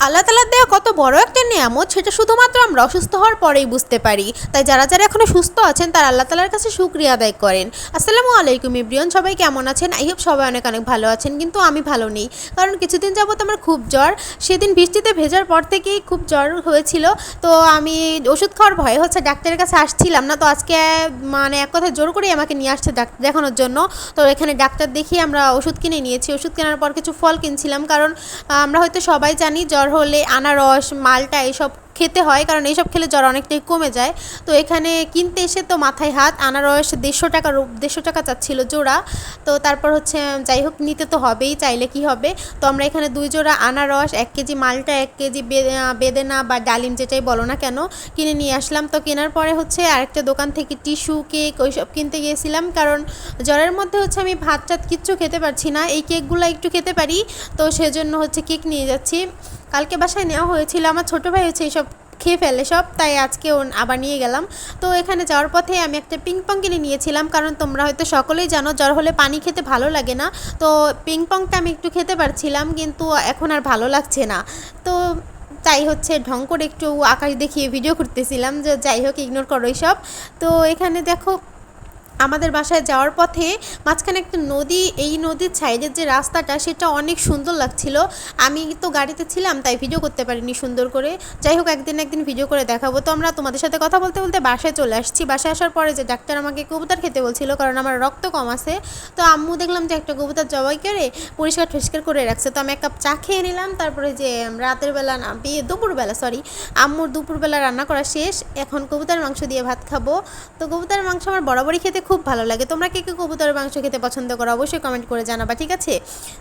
আল্লাহ তাআলার দেওয়া কত বড় একটা নিয়ামত, সেটা শুধুমাত্র আমরা অসুস্থ হওয়ার পরেই বুঝতে পারি। তাই যারা যারা এখনো সুস্থ আছেন তারা আল্লাহ তাআলার কাছে শুকরিয়া আদায় করেন। আসসালামু আলাইকুম এভরিওয়ান, সবাই কেমন আছেন? আই হোপ সবাই অনেক অনেক ভালো আছেন, কিন্তু আমি ভালো নেই। কারণ কিছুদিন যাবত আমার খুব জ্বর। সেদিন বৃষ্টিতে ভেজার পর থেকেই খুব জ্বর হয়েছিল। তো আমি ওষুধ খাওয়ার ভয়ে হচ্ছে ডাক্তারের কাছে আসছিলাম না। তো আজকে মানে এক কথা জোর করেই আমাকে নিয়ে আসছে ডাক্তার দেখানোর জন্য। তো এখানে ডাক্তার দেখিয়ে আমরা ওষুধ কিনে নিয়েছি। ওষুধ কেনার পর কিছু ফল কিনছিলাম, কারণ আমরা হয়তো সবাই জানি জ্বর হলে আনারস, মালটা এসব খেতে হয়, কারণ এইসব খেলে জ্বর অনেকটাই কমে যায়। তো এখানে কিনতে এসে তো মাথায় হাত, আনারস 150 টাকা চাচ্ছিল জোড়া। তো তারপর হচ্ছে যাই হোক, নিতে তো হবেই, চাইলে কি হবে। তো আমরা এখানে 2 জোড়া আনারস, 1 কেজি মালটা, 1 কেজি বেদেনা বা ডালিম যেটাই বলো না কেন কিনে নিয়ে আসলাম। তো কেনার পরে হচ্ছে আরেকটা দোকান থেকে টিস্যু, কেক ওইসব কিনতে গিয়েছিলাম, কারণ জ্বরের মধ্যে হচ্ছে আমি ভাত টাত কিচ্ছু খেতে পারছি না, এই কেকগুলো একটু খেতে পারি। তো সেজন্য হচ্ছে কেক নিয়ে যাচ্ছি। কালকে বাসায় নেওয়া হয়েছিল, আমার ছোটো ভাই হচ্ছে এইসব খেয়ে ফেলে সব, তাই আজকে আবার নিয়ে গেলাম। তো এখানে যাওয়ার পথে আমি একটা পিং পং কিনে নিয়েছিলাম, কারণ তোমরা হয়তো সকলেই জানো জ্বর হলে পানি খেতে ভালো লাগে না। তো পিং পংটা আমি একটু খেতে পারছিলাম, কিন্তু এখন আর ভালো লাগছে না। তো তাই হচ্ছে ঢং করে একটু আকাশ দেখিয়ে ভিডিও করতেছিলাম, যে যাই হোক ইগনোর করো সব। তো এখানে দেখো আমাদের বাসায় যাওয়ার পথে মাঝখানে একটা নদী, এই নদীর সাইডের যে রাস্তাটা সেটা অনেক সুন্দর লাগছিল। আমি তো গাড়িতে ছিলাম তাই ভিডিও করতে পারিনি সুন্দর করে। যাই হোক একদিন ভিডিও করে দেখাবো। তো আমরা তোমাদের সাথে কথা বলতে বলতে বাসায় চলে আসছি। বাসায় আসার পরে যে ডাক্তার আমাকে কবুতর খেতে বলছিল, কারণ আমার রক্ত কম আছে। তো আম্মু দেখলাম যে একটা কবুতর জবাই করে পরিষ্কার করে রাখছে। তো আমি 1 কাপ চা খেয়ে নিলাম। তারপরে যে রাতের বেলা না, দুপুরবেলা আম্মুর দুপুরবেলা রান্না করা শেষ। এখন কবুতর মাংস দিয়ে ভাত খাবো। তো কবুতর মাংস আমার বরাবরই খেতে খুব ভালো লাগে। তোমরা কে কে কবুতরের মাংস খেতে পছন্দ করো অবশ্যই কমেন্ট করে জানাবা, ঠিক আছে?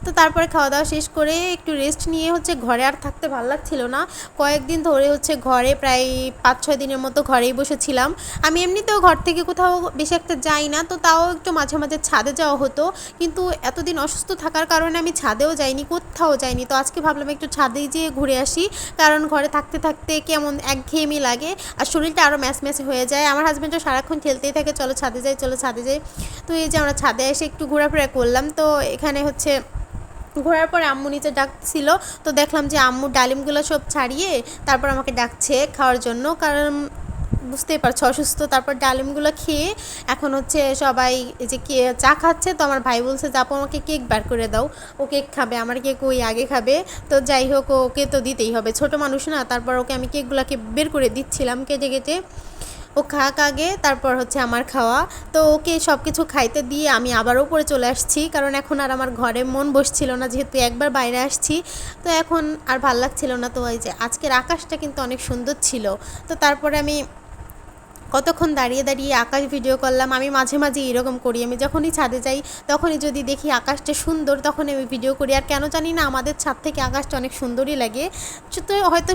তো তারপরে খাওয়া দাওয়া শেষ করে একটু রেস্ট নিয়ে হচ্ছে ঘরে আর থাকতে ভালো লাগছিল না। কয়েকদিন ধরে হচ্ছে ঘরে প্রায় 5-6 দিনের মতো ঘরেই বসেছিলাম। আমি এমনিতেও ঘর থেকে কোথাও বেশি একটা যাই না, তো তাও একটু মাঝে মাঝে ছাদে যাওয়া হতো। কিন্তু এতদিন অসুস্থ থাকার কারণে আমি ছাদেও যাইনি, কোথাও যাইনি। তো আজকে ভাবলাম একটু ছাদেই যেয়ে ঘুরে আসি, কারণ ঘরে থাকতে থাকতে কেমন একঘেয়েমি লাগে আর শরীরটা আরও ম্যাচম্যাচ হয়ে যায়। আমার হাজব্যান্ডও সারাক্ষণ খেলতেই থাকে, চলো ছাদে যাই চলো ছাদে যাই। তো এই যে আমরা ছাদে এসে একটু ঘোরাফেরা করলাম। তো এখানে হচ্ছে ঘোরার পরে আম্মু নিচে ডাকছিল। তো দেখলাম যে আম্মু ডালিমগুলো সব ছাড়িয়ে তারপর আমাকে ডাকছে খাওয়ার জন্য, কারণ বুঝতেই পারছো অসুস্থ। তারপর ডালিমগুলো খেয়ে এখন হচ্ছে সবাই এই যে চা খাচ্ছে। তো আমার ভাই বলছে যে আপু আমাকে কেক বার করে দাও, ও কেক খাবে, আমার কেক ওই আগে খাবে। তো যাই হোক ওকে তো দিতেই হবে, ছোট মানুষ না। তারপর ওকে আমি কেকগুলোকে বের করে দিচ্ছিলাম কেটে কেটে, ও খাক আগে, তারপর হচ্ছে আমার খাওয়া। তো ওকে সব কিছু খাইতে দিয়ে আমি আবারও উপরে চলে আসছি, কারণ এখন আর আমার ঘরে মন বসছিল না, যেহেতু একবার বাইরে আসছি। তো এখন আর ভাল লাগছিল না। তো এই যে আজকের আকাশটা কিন্তু অনেক সুন্দর ছিল। তো তারপরে আমি কতক্ষণ দাঁড়িয়ে দাঁড়িয়ে আকাশ ভিডিও করলাম। আমি মাঝে মাঝে এরকম করি, আমি যখনই ছাদে যাই তখনই যদি দেখি আকাশটা সুন্দর তখন আমি ভিডিও করি। আর কেন জানি না আমাদের ছাদ থেকে আকাশটা অনেক সুন্দরই লাগে। তো হয়তো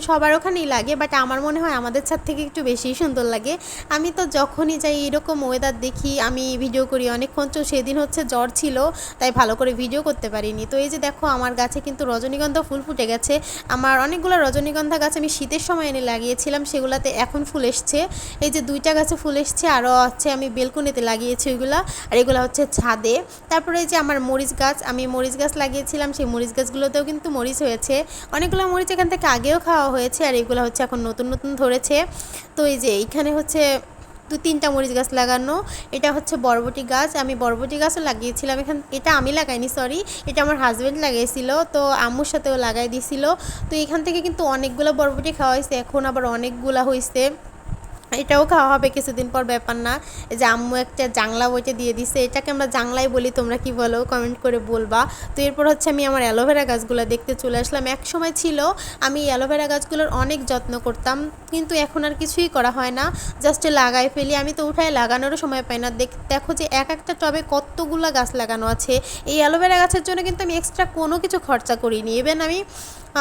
সবার ওখানেই লাগে, বাট আমার মনে হয় আমাদের ছাদ থেকে একটু বেশিই সুন্দর লাগে। আমি তো যখনই যাই এরকম ওয়েদার দেখি আমি ভিডিও করি অনেকক্ষণ। তো সেদিন হচ্ছে জ্বর ছিল তাই ভালো করে ভিডিও করতে পারিনি। তো এই যে দেখো আমার গাছে কিন্তু রজনীগন্ধা ফুল ফুটে গেছে। আমার অনেকগুলো রজনীগন্ধা গাছ আমি শীতের সময় এনে লাগিয়েছিলাম, সেগুলোতে এখন ফুল এসছে। এই যে 2টা গাছে ফুল এসছে, আরও হচ্ছে আমি বেলকনিতে লাগিয়েছি ওইগুলা, আর এগুলো হচ্ছে ছাদে। তারপরে এই যে আমার মরিচ গাছ, আমি মরিচ গাছ লাগিয়েছিলাম, সেই মরিচ গাছগুলোতেও কিন্তু মরিচ হয়েছে। অনেকগুলো মরিচ এখান থেকে আগেও খাওয়া হয়েছে, আর এগুলো হচ্ছে এখন নতুন নতুন ধরেছে। তো এই যে এইখানে হচ্ছে 2-3টা মরিচ গাছ লাগানো। এটা হচ্ছে বরবটি গাছ, আমি বরবটি গাছও লাগিয়েছিলাম এটা আমি লাগাইনি, সরি, এটা আমার হাজব্যান্ড লাগিয়েছিল। তো আম্মুর সাথেও লাগাই দিয়েছিল। তো এখান থেকে কিন্তু অনেকগুলো বরবটি খাওয়া হয়েছে, এখন আবার অনেকগুলো হয়েছে। এটাও খাওয়া হবে কিছুদিন পর, ব্যাপার না। এই যে আম্মু একটা জাংলা বইটা দিয়ে দিছে, এটাকে আমরা জাংলাই বলি, তোমরা কি বলো কমেন্ট করে বলবা। তো এরপর হচ্ছে আমি আমার অ্যালোভেরা গাছগুলো দেখতে চলে আসলাম। এক সময় ছিল আমি অ্যালোভেরা গাছগুলোর অনেক যত্ন করতাম, কিন্তু এখন আর কিছুই করা হয় না, জাস্ট লাগাই ফেলি। আমি তো উঠায় লাগানোরও সময় পাই না। দেখো যে একটা টবে কতগুলো গাছ লাগানো আছে। এই অ্যালোভেরা গাছের জন্য কিন্তু আমি এক্সট্রা কোনো কিছু খরচা করিনি। ইভেন আমি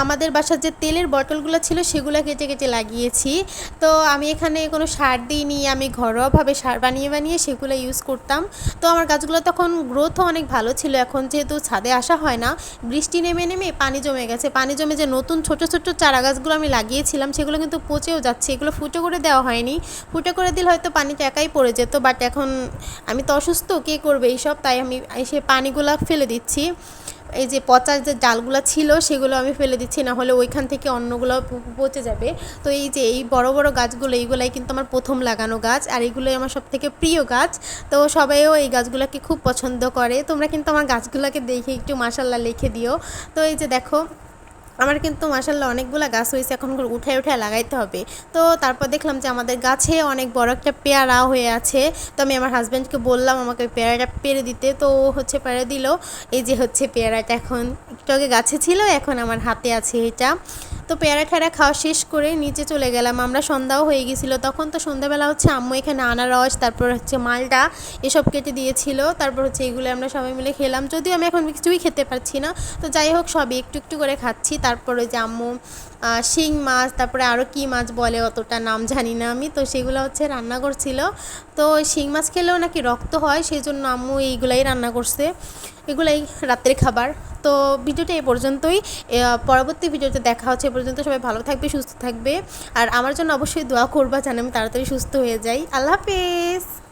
আমাদের বাসার যে তেলের বটলগুলো ছিল সেগুলো কেটে কেটে লাগিয়েছি। তো আমি এখানে কোনো সার দিইনি, আমি ঘরোয়াভাবে সার বানিয়ে সেগুলো ইউজ করতাম। তো আমার গাছগুলো তখন গ্রোথও অনেক ভালো ছিল। এখন যেহেতু ছাদে আসা হয় না, বৃষ্টি নেমে নেমে পানি জমে গেছে, পানি জমে যে নতুন ছোট ছোট চারা গাছগুলো আমি লাগিয়েছিলাম সেগুলো কিন্তু পচেও যাচ্ছে। এগুলো ফুটো করে দেওয়া হয়নি, ফুটো করে দিলে হয়তো পানিটা একাই পড়ে যেত, বাট এখন আমি তো অসুস্থ, কে করবে এইসব, তাই আমি এসে পানিগুলো ফেলে দিচ্ছি। এই যে পচা যে ডালগুলো ছিল সেগুলো আমি ফেলে দিচ্ছি, না হলে ওইখান থেকে অন্যগুলো পচে যাবে। তো এই যে এই বড় বড় গাছগুলো, এইগুলাই কিন্তু আমার প্রথম লাগানো গাছ, আর এইগুলোই আমার সবথেকে প্রিয় গাছ। তো সবাইও এই গাছগুলোকে খুব পছন্দ করে। তোমরা কিন্তু আমার গাছগুলোকে দেখে একটু মাশাল্লাহ লিখে দিও। তো এই যে দেখো আমার কিন্তু মাশাল্লাহ অনেকগুলো গাছ হয়েছে, এখন উঠায় উঠায় লাগাইতে হবে। তো তারপর দেখলাম যে আমাদের গাছে অনেক বড় একটা পেয়ারা হয়ে আছে। তো আমি আমার হাজব্যান্ডকে বললাম আমাকে ওই পেয়ারাটা পেরে দিতে, তো ও হচ্ছে পেরে দিল। এই যে হচ্ছে পেয়ারাটা এখন একটু আগে গাছে ছিল, এখন আমার হাতে আছে এটা। তো পেয়ারা ঠেয়ারা খাওয়া শেষ করে নিচে চলে গেলাম আমরা, সন্ধ্যাও হয়ে গেছিলো তখন। তো সন্ধ্যাবেলা হচ্ছে আম্মু এখানে আনারস, তারপর হচ্ছে মালটা এসব কেটে দিয়েছিল, তারপর হচ্ছে এগুলো আমরা সবাই মিলে খেলাম। যদিও আমি এখন কিছুই খেতে পারছি না, তো যাই হোক সবই একটু একটু করে খাচ্ছি। তারপর ওই যে আম্মু শিং মাছ, তারপরে আরও কী মাছ বলে অতটা নাম জানি না আমি, তো সেগুলো হচ্ছে রান্না করছিল। তো শিং মাছ খেলেও নাকি রক্ত হয়, সেই জন্য আম্মু এইগুলাই রান্না করছে, এগুলাই রাত্রের খাবার। তো ভিডিওটা এই পর্যন্তই, পরবর্তী ভিডিওতে দেখা হচ্ছে। এ পর্যন্ত সবাই ভালো থাকবে, সুস্থ থাকবে, আর আমার জন্য অবশ্যই দোয়া করবা যেন আমি তাড়াতাড়ি সুস্থ হয়ে যাই। আল্লাহ হাফেজ।